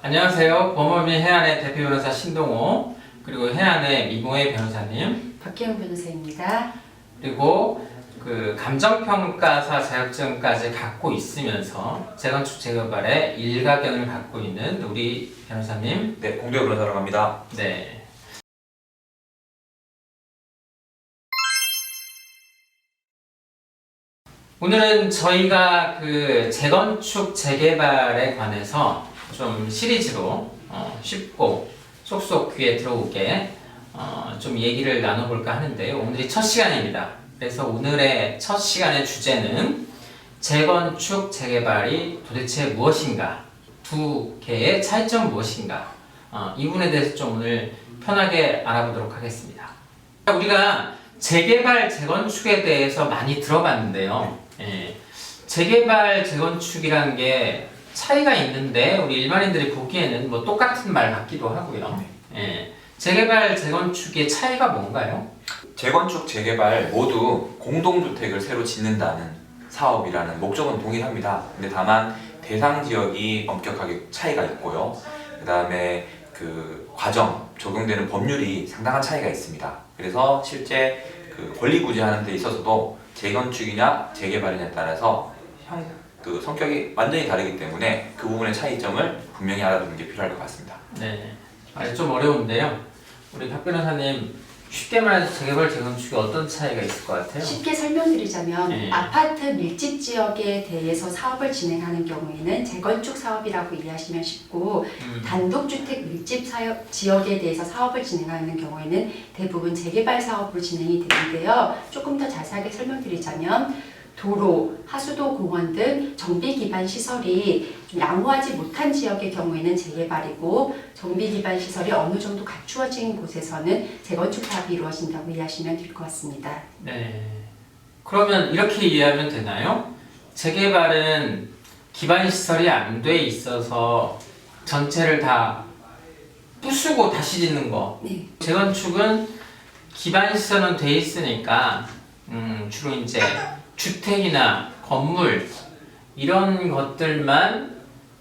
안녕하세요. 범어민 해안의 대표 변호사 신동호, 그리고 해안의 미모의 변호사님, 박혜영 변호사입니다. 그리고 그 감정평가사 자격증까지 갖고 있으면서 재건축 재개발에 일가견을 갖고 있는 우리 변호사님. 네, 공대 변호사라고 합니다. 네. 오늘은 저희가 그 재건축 재개발에 관해서 좀 시리즈로 쉽고 쏙쏙 귀에 들어오게 좀 얘기를 나눠볼까 하는데요. 오늘이 첫 시간입니다. 그래서 오늘의 첫 시간의 주제는 재건축 재개발이 도대체 무엇인가, 두 개의 차이점 무엇인가, 이 부분에 대해서 좀 오늘 편하게 알아보도록 하겠습니다. 우리가 재개발, 재건축에 대해서 많이 들어봤는데요. 재개발, 재건축이라는 게 차이가 있는데 우리 일반인들이 보기에는 뭐 똑같은 말 같기도 하고요. 재개발, 재건축의 차이가 뭔가요? 재건축, 재개발 모두 공동주택을 새로 짓는다는 사업이라는 목적은 동일합니다. 근데 다만 대상 지역이 엄격하게 차이가 있고요. 그 다음에 그 과정, 적용되는 법률이 상당한 차이가 있습니다. 그래서 실제 그 권리 구제하는 데 있어서도 재건축이냐 재개발이냐에 따라서 그 성격이 완전히 다르기 때문에 그 부분의 차이점을 분명히 알아두는 게 필요할 것 같습니다. 네, 좀 어려운데요. 우리 박 변호사님, 쉽게 말해서 재개발, 재건축이 어떤 차이가 있을 것 같아요? 쉽게 설명드리자면 아파트 밀집 지역에 대해서 사업을 진행하는 경우에는 재건축 사업이라고 이해하시면 쉽고 단독주택 밀집 지역에 대해서 사업을 진행하는 경우에는 대부분 재개발 사업으로 진행이 되는데요. 조금 더 자세하게 설명드리자면 도로, 하수도, 공원 등 정비 기반 시설이 좀 양호하지 못한 지역의 경우에는 재개발이고, 정비 기반 시설이 어느 정도 갖추어진 곳에서는 재건축 사업이 이루어진다고 이해하시면 될 것 같습니다. 네. 그러면 이렇게 이해하면 되나요? 재개발은 기반 시설이 안 돼 있어서 전체를 다 부수고 다시 짓는 거. 네. 재건축은 기반 시설은 돼 있으니까 주로 이제 주택이나 건물 이런 것들만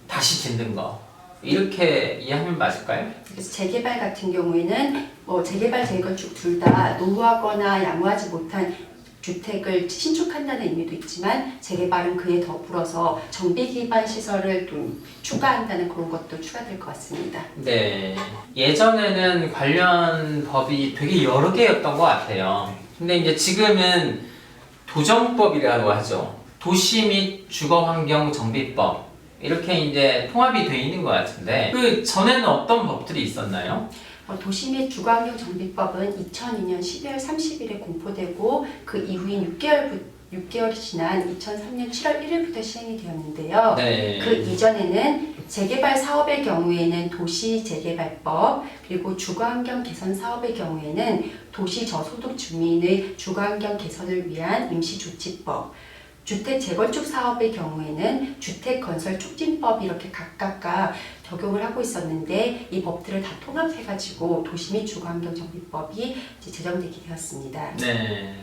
다시 짓는 거, 이렇게 이해하면 맞을까요? 그래서 재개발 같은 경우에는 재개발, 재건축 둘 다 노후하거나 양호하지 못한 주택을 신축한다는 의미도 있지만, 재개발은 그에 더불어서 정비 기반 시설을 좀 추가한다는 그런 것도 추가될 것 같습니다. 네. 예전에는 관련 법이 되게 여러 개였던 것 같아요. 근데 이제 지금은 도정법이라고 하죠. 도시 및 주거환경 정비법, 이렇게 이제 통합이 돼 있는 것 같은데, 그 전에는 어떤 법들이 있었나요? 도시 및 주거환경 정비법은 2002년 12월 30일에 공포되고 그 이후인 6개월이 지난 2003년 7월 1일부터 시행이 되었는데요. 네. 그 이전에는 재개발 사업의 경우에는 도시재개발법, 그리고 주거환경 개선 사업의 경우에는 도시저소득 주민의 주거환경 개선을 위한 임시조치법, 주택 재건축 사업의 경우에는 주택건설촉진법, 이렇게 각각 적용을 하고 있었는데, 이 법들을 다 통합해가지고 도시 및 주거환경정비법이 제정되게 되었습니다. 네.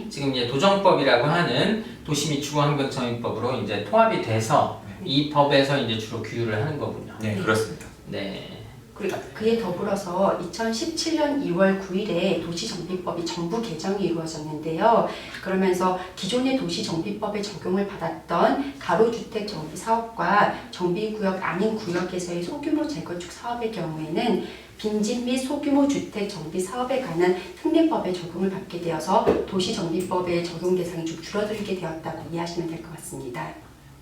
지금 이제 도정법이라고 하는 도시 및 주거환경정비법으로 이제 통합이 돼서 이 법에서 이제 주로 규율을 하는 거군요. 네, 그렇습니다. 네. 그리고 그에 더불어서 2017년 2월 9일에 도시정비법이 정부 개정이 이루어졌는데요. 그러면서 기존의 도시정비법에 적용을 받았던 가로주택 정비 사업과 정비구역 아닌 구역에서의 소규모 재건축 사업의 경우에는 빈집 및 소규모 주택 정비 사업에 관한 특례법에 적용을 받게 되어서 도시정비법의 적용 대상이 좀 줄어들게 되었다고 이해하시면 될 것 같습니다.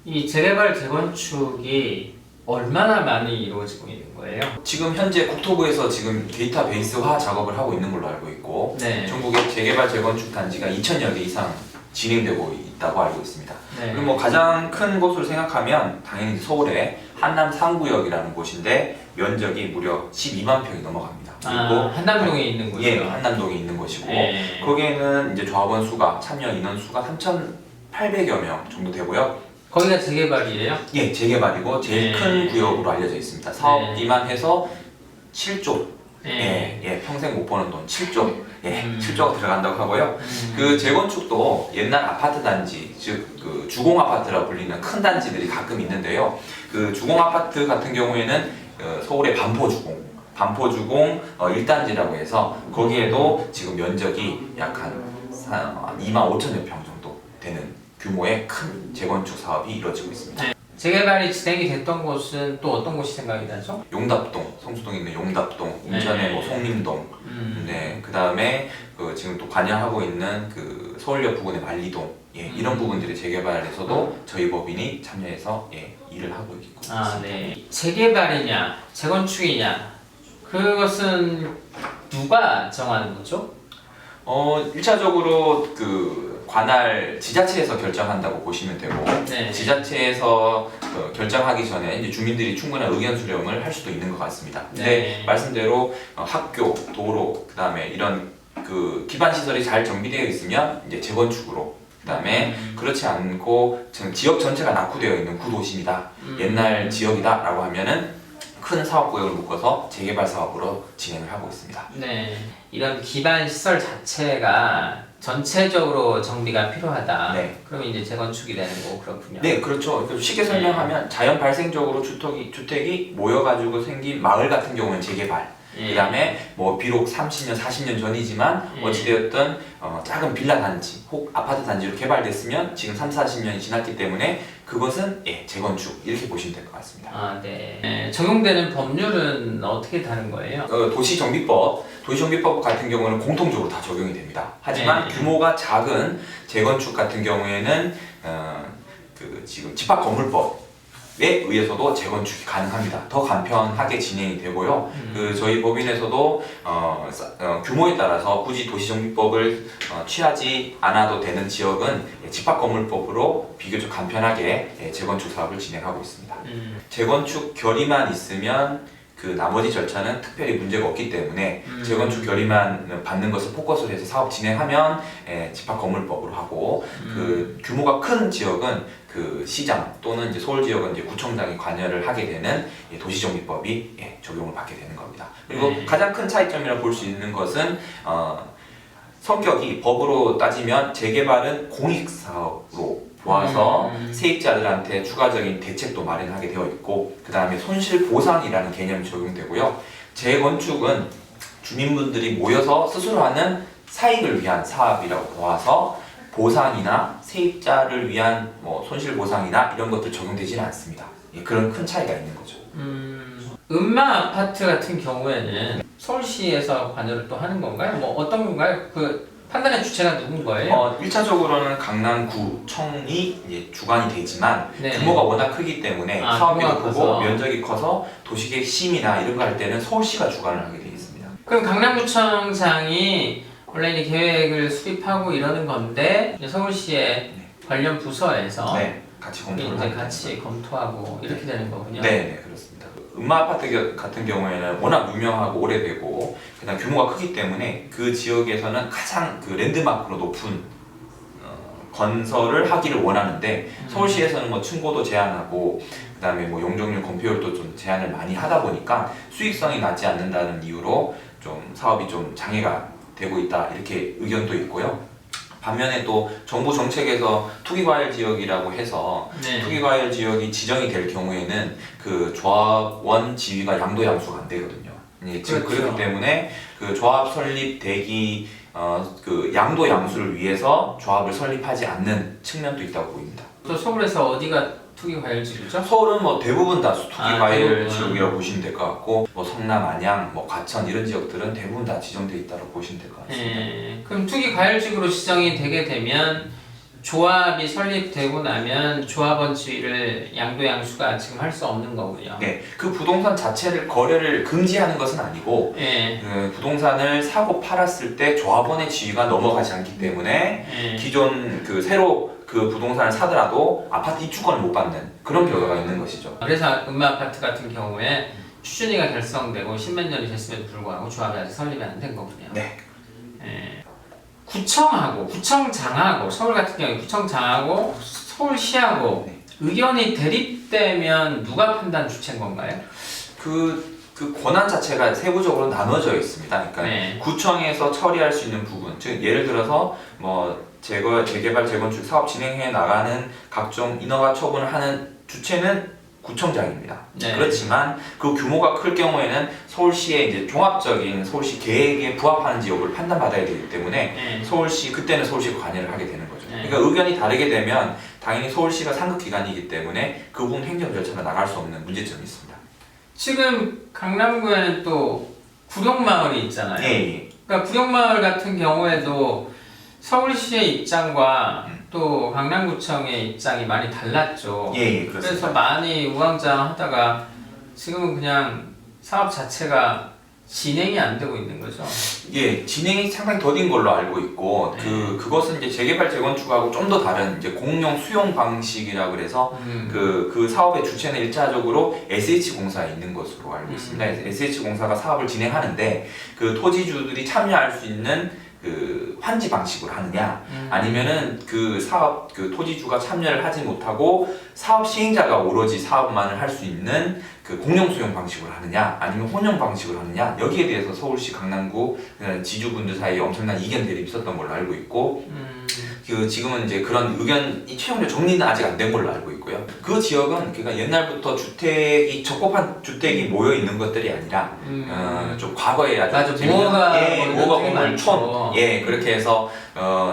이 재개발, 재건축이 얼마나 많이 이루어지고 있는 거예요? 지금 현재 국토부에서 지금 데이터베이스화 작업을 하고 있는 걸로 알고 있고, 네. 전국에 재개발, 재건축 단지가 2,000여 개 이상 진행되고 있다고 알고 있습니다. 네. 그리고 뭐 가장 큰 곳으로 생각하면 당연히 서울의 한남 3구역이라는 곳인데 면적이 무려 12만 평이 넘어갑니다. 그리고 한남동에 있는 곳이요? 예, 한남동에 있는 곳이고, 네. 거기에는 이제 조합원 수가, 참여 인원 수가 3,800여 명 정도 되고요. 거기가 재개발이에요? 예, 재개발이고 제일 네. 큰 구역으로 알려져 있습니다. 사업비만 해서 7조, 평생 못 버는 돈 7조, 7조가 들어간다고 하고요. 그 재건축도 옛날 아파트 단지, 즉 그 주공 아파트라고 불리는 큰 단지들이 가끔 있는데요. 그 주공 아파트 같은 경우에는 서울의 반포주공 1단지라고 해서 거기에도 지금 면적이 약 한 25,000여 평 정도 되는 규모의 큰 재건축 사업이 이루어지고 있습니다. 재개발이 진행이 됐던 곳은 또 어떤 곳이 생각이 나죠? 용답동, 성수동에 있는 용답동, 인천의 네. 뭐 송림동, 네, 그 다음에 지금 또 관여하고 있는 그 서울역 부근의 만리동, 예, 이런 부분들의 재개발에서도 저희 법인이 참여해서 일을 하고 있고 있습니다. 네. 재개발이냐, 재건축이냐, 그것은 누가 정하는 거죠? 1차적으로 그 관할 지자체에서 결정한다고 보시면 되고 네. 지자체에서 결정하기 전에 이제 주민들이 충분한 의견 수렴을 할 수도 있는 것 같습니다. 근데 네. 말씀대로 학교, 도로, 그다음에 이런 그 기반 시설이 잘 정비되어 있으면 이제 재건축으로 그다음에 그렇지 않고 지금 지역 전체가 낙후되어 있는 구도심이다, 옛날 지역이다라고 하면은 큰 사업 구역을 묶어서 재개발 사업으로 진행을 하고 있습니다. 네. 이런 기반 시설 자체가 전체적으로 정비가 필요하다. 네. 그러면 이제 재건축이 되는 거고 그렇군요. 네, 그렇죠. 쉽게 설명하면 자연 발생적으로 주택이 모여가지고 생긴 마을 같은 경우는 재개발. 예. 그다음에 뭐 비록 30년, 40년 전이지만 예. 어찌되었든 작은 빌라 단지 혹 아파트 단지로 개발됐으면 지금 3, 40년이 지났기 때문에 그것은 재건축 이렇게 보시면 될 것 같습니다. 네. 적용되는 법률은 어떻게 다른 거예요? 도시정비법 같은 경우는 공통적으로 다 적용이 됩니다. 하지만 네. 규모가 작은 재건축 같은 경우에는 지금 집합건물법에 의해서도 재건축이 가능합니다. 더 간편하게 진행이 되고요. 저희 법인에서도 규모에 따라서 굳이 도시정비법을 취하지 않아도 되는 지역은 집합건물법으로 비교적 간편하게 재건축 사업을 진행하고 있습니다. 재건축 결의만 있으면 그 나머지 절차는 특별히 문제가 없기 때문에 재건축 결의만 받는 것을 포커스로 해서 사업 진행하면 집합건물법으로 하고 그 규모가 큰 지역은 그 시장 또는 이제 서울 지역은 이제 구청장이 관여를 하게 되는 도시정비법이 적용을 받게 되는 겁니다. 그리고 가장 큰 차이점이라 볼 수 있는 것은 성격이 법으로 따지면 재개발은 공익사업으로 보아서 세입자들한테 추가적인 대책도 마련하게 되어 있고 그 다음에 손실보상이라는 개념이 적용되고요. 재건축은 주민분들이 모여서 스스로 하는 사익을 위한 사업이라고 보아서 보상이나 세입자를 위한 뭐 손실보상이나 이런 것들 적용되지는 않습니다. 그런 큰 차이가 있는 거죠. 음마 아파트 같은 경우에는 서울시에서 관여를 또 하는 건가요? 뭐 어떤 건가요? 그 판단의 주체가 누군 거예요? 1차적으로는 강남구청이 이제 주관이 되지만 네. 규모가 워낙 크기 때문에 사업비도 규모가 크고 커서. 면적이 커서 도시계획 심의나 이런 거 할 때는 서울시가 주관을 하게 되어 있습니다. 그럼 강남구청장이 원래 이제 계획을 수립하고 이러는 건데 이제 서울시의 관련 부서에서 네, 같이 검토를 이제 하게 같이 됩니다. 검토하고 이렇게 되는 거군요. 네, 그렇습니다. 음마 아파트 같은 경우에는 워낙 유명하고 오래되고 그다음 규모가 크기 때문에 그 지역에서는 가장 그 랜드마크로 높은 건설을 하기를 원하는데 서울시에서는 뭐 층고도 제한하고 그다음에 뭐 용적률 건폐율도 좀 제한을 많이 하다 보니까 수익성이 나지 않는다는 이유로 좀 사업이 좀 장애가 되고 있다 이렇게 의견도 있고요. 반면에 또 정부 정책에서 투기과열 지역이라고 해서 네. 투기과열 지역이 지정이 될 경우에는 그 조합원 지위가 양도양수가 안 되거든요. 지금 그렇죠. 그렇기 때문에 그 조합 설립 대기 그 양도양수를 위해서 조합을 설립하지 않는 측면도 있다고 보입니다. 또 서울에서 어디가 투기 과열지구죠? 서울은 뭐 대부분 다 투기과열 대부분. 지역이라고 보시면 될 것 같고 뭐 성남, 안양, 뭐 과천 이런 지역들은 대부분 다 지정돼 있다고 보시면 될 것 같습니다. 그럼 투기 과열지구로 지정이 되게 되면 조합이 설립되고 나면 조합원 지위를 양도양수가 지금 할 수 없는 거군요. 네, 그 부동산 자체를 거래를 금지하는 것은 아니고 예. 그 부동산을 사고 팔았을 때 조합원의 지위가 넘어가지 않기 때문에 예. 기존 그 새로 그 부동산을 사더라도 아파트 입주권을 못 받는 그런 결과가 있는 것이죠. 그래서 음마 아파트 같은 경우에 추진위가 결성되고 10몇 년이 됐음에도 불구하고 조합이 아직 설립이 안 된 거군요. 네. 예. 구청장하고 서울 같은 경우에 구청장하고 서울시하고 네. 의견이 대립되면 누가 판단 주체인 건가요? 그 권한 자체가 세부적으로 나눠져 있습니다. 그러니까 네. 구청에서 처리할 수 있는 부분, 즉 예를 들어서 뭐 재개발, 재건축 사업 진행해 나가는 각종 인허가 처분을 하는 주체는 구청장입니다. 네. 그렇지만 그 규모가 클 경우에는 서울시의 이제 종합적인 서울시 계획에 부합하는지 여부를 판단받아야 되기 때문에 네. 그때는 서울시가 관여를 하게 되는 거죠. 네. 그러니까 의견이 다르게 되면 당연히 서울시가 상급 기관이기 때문에 그 부분 행정 절차가 나갈 수 없는 문제점이 있습니다. 지금 강남구에는 또 구룡마을이 있잖아요. 예. 그러니까 구룡마을 같은 경우에도 서울시의 입장과 또 강남구청의 입장이 많이 달랐죠. 예, 그렇습니다. 그래서 많이 우왕좌왕하다가 지금은 그냥 사업 자체가 진행이 안 되고 있는 거죠. 예, 진행이 상당히 더딘 걸로 알고 있고 네. 그것은 이제 재개발 재건축하고 좀 더 다른 이제 공용 수용 방식이라 그래서 그 사업의 주체는 일차적으로 SH공사에 있는 것으로 알고 있습니다. SH공사가 사업을 진행하는데 그 토지주들이 참여할 수 있는 그 환지 방식으로 하느냐 아니면은 그 사업 그 토지주가 참여를 하지 못하고 사업 시행자가 오로지 사업만을 할 수 있는 그 공용 수용 방식으로 하느냐 아니면 혼용 방식으로 하느냐 여기에 대해서 서울시 강남구 지주분들 사이에 엄청난 이견 대립이 있었던 걸로 알고 있고 그 지금은 이제 그런 의견이 최종적 정리는 아직 안 된 걸로 알고 있고요. 그 지역은 그러니까 옛날부터 주택이 적법한 주택이 모여 있는 것들이 아니라 좀 과거에 아주 맞아, 재밌는- 모어가 모어가 되게 건물 촌 많죠. 그렇게 해서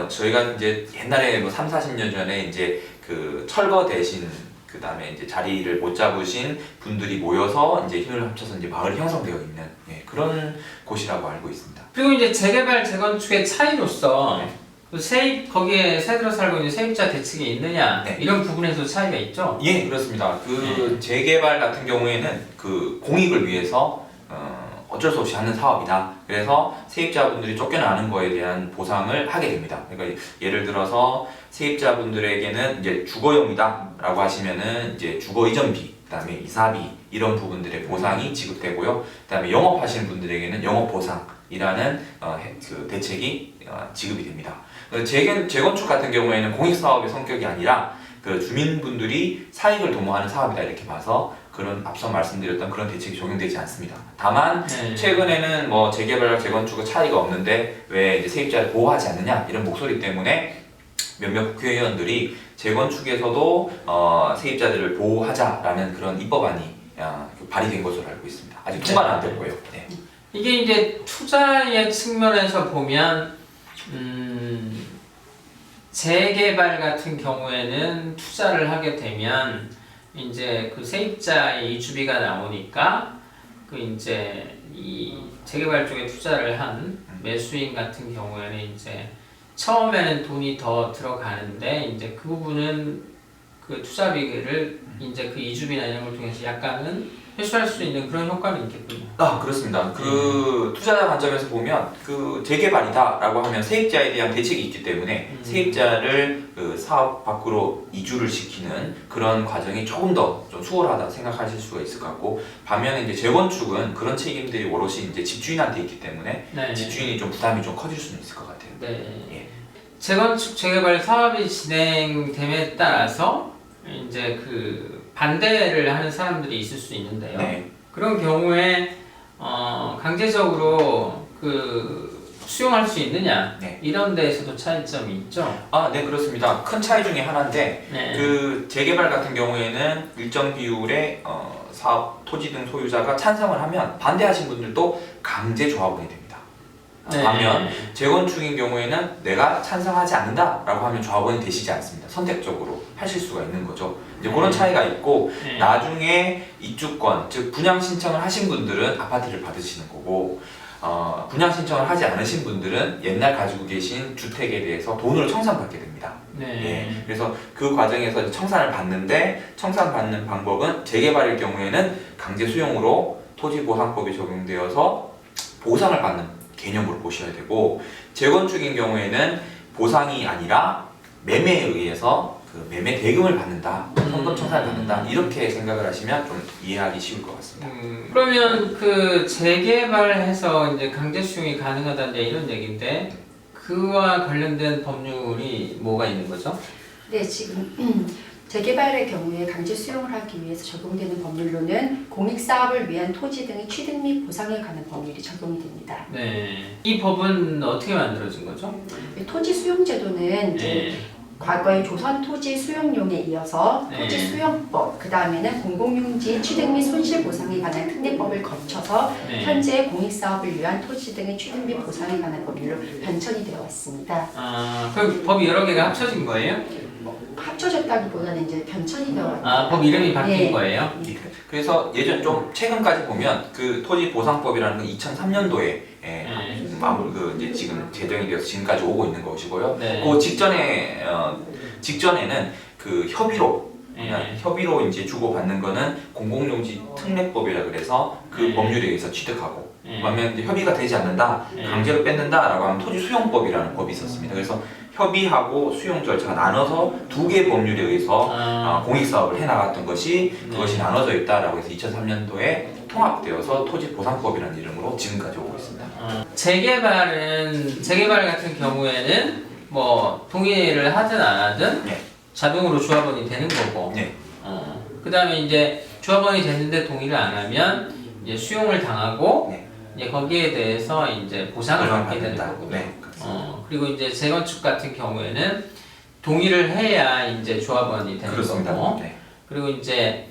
저희가 이제 옛날에 뭐 3, 40년 전에 이제 그 철거 대신 그 다음에 이제 자리를 못 잡으신 분들이 모여서 이제 힘을 합쳐서 이제 마을이 형성되어 있는 그런 곳이라고 알고 있습니다. 그리고 이제 재개발 재건축의 차이로서 네. 그 세입 거기에 새들어 살고 있는 세입자 대책이 있느냐 네. 이런 부분에서 차이가 있죠. 예, 그렇습니다. 그 재개발 같은 경우에는 그 공익을 위해서 어쩔 수 없이 하는 사업이다. 그래서 세입자분들이 쫓겨나는 거에 대한 보상을 하게 됩니다. 그러니까 예를 들어서 세입자분들에게는 이제 주거용이다라고 하시면은 이제 주거 이전비, 그다음에 이사비 이런 부분들의 보상이 지급되고요. 그다음에 영업하시는 분들에게는 영업 보상이라는 그 대책이 지급이 됩니다. 재건축 같은 경우에는 공익 사업의 성격이 아니라 그 주민분들이 사익을 도모하는 사업이다 이렇게 봐서 그런 앞서 말씀드렸던 그런 대책이 적용되지 않습니다. 다만 네. 최근에는 뭐 재개발과 재건축의 차이가 없는데 왜 이제 세입자를 보호하지 않느냐 이런 목소리 때문에 몇몇 국회의원들이 재건축에서도 세입자들을 보호하자라는 그런 입법안이 발의된 것으로 알고 있습니다. 아직 통과는 안 됐고요. 네. 이게 이제 투자의 측면에서 보면 재개발 같은 경우에는 투자를 하게 되면 이제 그 세입자의 이주비가 나오니까 그 이제 이 재개발 쪽에 투자를 한 매수인 같은 경우에는 이제 처음에는 돈이 더 들어가는데 이제 그 부분은 그 투자비를 이제 그 이주비나 이런 걸 통해서 약간은 회수할 수 있는 그런 효과는 있겠군요. 그렇습니다. 그 투자자 관점에서 보면 그 재개발이다라고 하면 세입자에 대한 대책이 있기 때문에 세입자를 그 사업 밖으로 이주를 시키는 그런 과정이 조금 더 좀 수월하다 생각하실 수가 있을 것 같고 반면에 이제 재건축은 그런 책임들이 오롯이 이제 집주인한테 있기 때문에 네. 집주인이 좀 부담이 좀 커질 수는 있을 것 같아요. 네. 예. 재건축 재개발 사업이 진행됨에 따라서 이제 그 반대를 하는 사람들이 있을 수 있는데요. 네. 그런 경우에 강제적으로 그 수용할 수 있느냐 네. 이런 데에서도 차이점이 있죠. 네, 그렇습니다. 큰 차이 중에 하나인데 네. 그 재개발 같은 경우에는 일정 비율의 사업 토지 등 소유자가 찬성을 하면 반대하신 분들도 강제 조합원이 됩니다. 네. 반면 재건축인 경우에는 내가 찬성하지 않는다라고 하면 조합원이 되시지 않습니다. 선택적으로 하실 수가 있는 거죠. 이제 그런 차이가 있고 네. 나중에 입주권, 즉 분양 신청을 하신 분들은 아파트를 받으시는 거고 분양 신청을 하지 않으신 분들은 옛날 가지고 계신 주택에 대해서 돈으로 청산받게 됩니다. 네. 그래서 그 과정에서 청산을 받는데 청산받는 방법은 재개발일 경우에는 강제 수용으로 토지보상법이 적용되어서 보상을 받는 개념으로 보셔야 되고 재건축인 경우에는 보상이 아니라 매매에 의해서 그 매매 대금을 받는다, 현금 청산을 받는다 이렇게 생각을 하시면 좀 이해하기 쉬울 것 같습니다. 그러면 그 재개발해서 이제 강제 수용이 가능하다 이제 이런 얘기인데 그와 관련된 법률이 뭐가 있는 거죠? 네, 지금 재개발의 경우에 강제 수용을 하기 위해서 적용되는 법률로는 공익사업을 위한 토지 등의 취득 및 보상에 관한 법률이 적용이 됩니다. 네. 이 법은 어떻게 만들어진 거죠? 토지 수용제도는 이제 네. 과거의 조선 토지 수용령에 이어서 토지 네. 수용법, 그 다음에는 공공용지 취득 및 손실 보상에 관한 특례법을 거쳐서 네. 현재 공익사업을 위한 토지 등의 취득 및 보상에 관한 법률로 변천이 되어 왔습니다. 그럼 법이 여러 개가 합쳐진 거예요? 합쳐졌다기보다는 이제 변천이 되어 왔습니다. 아, 법 이름이 바뀐 네. 거예요? 그래서 예전 좀 최근까지 보면 그 토지 보상법이라는 건 2003년도에 마무리 이제 지금 제정이 되어서 지금까지 오고 있는 것이고요. 네. 그 직전에는 그 협의로 네. 협의로 이제 주고받는 거는 공공용지 특례법이라 그래서 그 네. 법률에 의해서 취득하고 네. 그러면 이제 협의가 되지 않는다, 네. 강제로 뺏는다라고 하면 토지 수용법이라는 법이 있었습니다. 그래서 협의하고 수용 절차가 나눠서 두 개의 법률에 의해서 공익사업을 해나갔던 것이 그것이 네. 나눠져 있다라고 해서 2003년도에 통합되어서 토지보상법이라는 이름으로 지금까지 오고 있습니다. 재개발 같은 경우에는 뭐 동의를 하든 안 하든 네. 자동으로 조합원이 되는 거고. 네. 그다음에 이제 조합원이 됐는데 동의를 안 하면 이제 수용을 당하고 네. 이제 거기에 대해서 이제 보상을 받게 되는 거고요. 네, 그렇습니다. 그리고 이제 재건축 같은 경우에는 동의를 해야 이제 조합원이 되는 그렇습니다. 거고. 네. 그리고 이제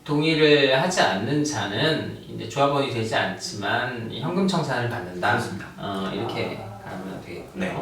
동의를 하지 않는 자는 이제 조합원이 되지 않지만 현금 청산을 받는다. 그렇습니다. 이렇게 가면 되겠고요. 네.